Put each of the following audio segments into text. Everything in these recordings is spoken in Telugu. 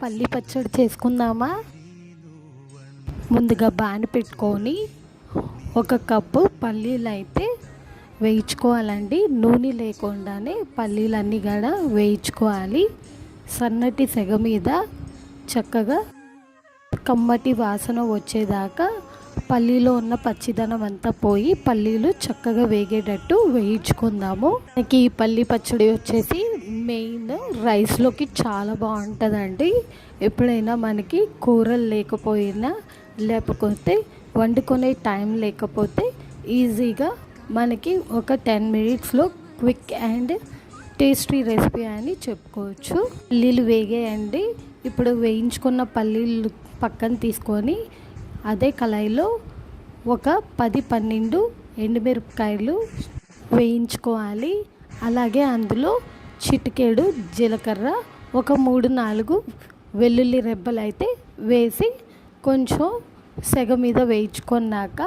పల్లి పచ్చడి చేసుకుందామా? ముందుగా బాణ పెట్టుకొని 1 కప్పు పల్లీలు అయితే వేయించుకోవాలండి. నూనె లేకుండానే పల్లీలన్నీ కూడా వేయించుకోవాలి. సన్నటి సెగ మీద చక్కగా కమ్మటి వాసన వచ్చేదాకా పల్లీలో ఉన్న పచ్చిదనం అంతా పోయి పల్లీలు చక్కగా వేగేటట్టు వేయించుకుందాము. మనకి ఈ పల్లి పచ్చడి వచ్చేసి మెయిన్ రైస్లోకి చాలా బాగుంటుందండి. ఎప్పుడైనా మనకి కూరలు లేకపోయినా లేకపోతే వండుకునే టైం లేకపోతే ఈజీగా మనకి ఒక 10 మినిట్స్లో క్విక్ అండ్ టేస్టీ రెసిపీ అని చెప్పుకోవచ్చు. పల్లీలు వేగేయండి. ఇప్పుడు వేయించుకున్న పల్లీలు పక్కన తీసుకొని అదే కళాయిలో ఒక 10-12 ఎండుమిరపకాయలు వేయించుకోవాలి. అలాగే అందులో చిటికెడు జీలకర్ర, ఒక 3-4 వెల్లుల్లి రెబ్బలు అయితే వేసి కొంచెం సెగ మీద వేయించుకున్నాక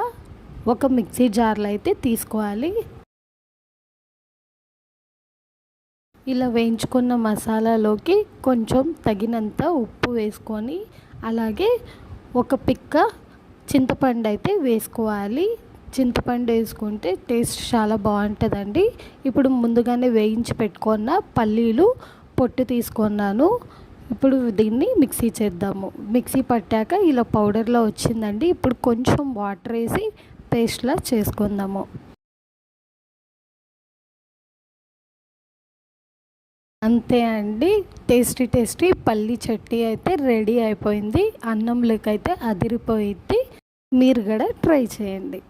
ఒక మిక్సీ జార్లో అయితే తీసుకోవాలి. ఇలా వేయించుకున్న మసాలాలోకి కొంచెం తగినంత ఉప్పు వేసుకొని అలాగే ఒక పిక్క చింతపండు అయితే వేసుకోవాలి. చింతపండు వేసుకుంటే టేస్ట్ చాలా బాగుంటుందండి. ఇప్పుడు ముందుగానే వేయించి పెట్టుకున్న పల్లీలు పొట్టు తీసుకున్నాను. ఇప్పుడు దీన్ని మిక్సీ చేద్దాము. మిక్సీ పట్టాక ఇలా పౌడర్లో వచ్చిందండి. ఇప్పుడు కొంచెం వాటర్ వేసి పేస్ట్లా చేసుకుందాము. అంతే అండి, టేస్టీ పల్లి చట్నీ అయితే రెడీ అయిపోయింది. అన్నంలోకి అయితే అదిరిపోయింది. మీరు కూడా ట్రై చేయండి.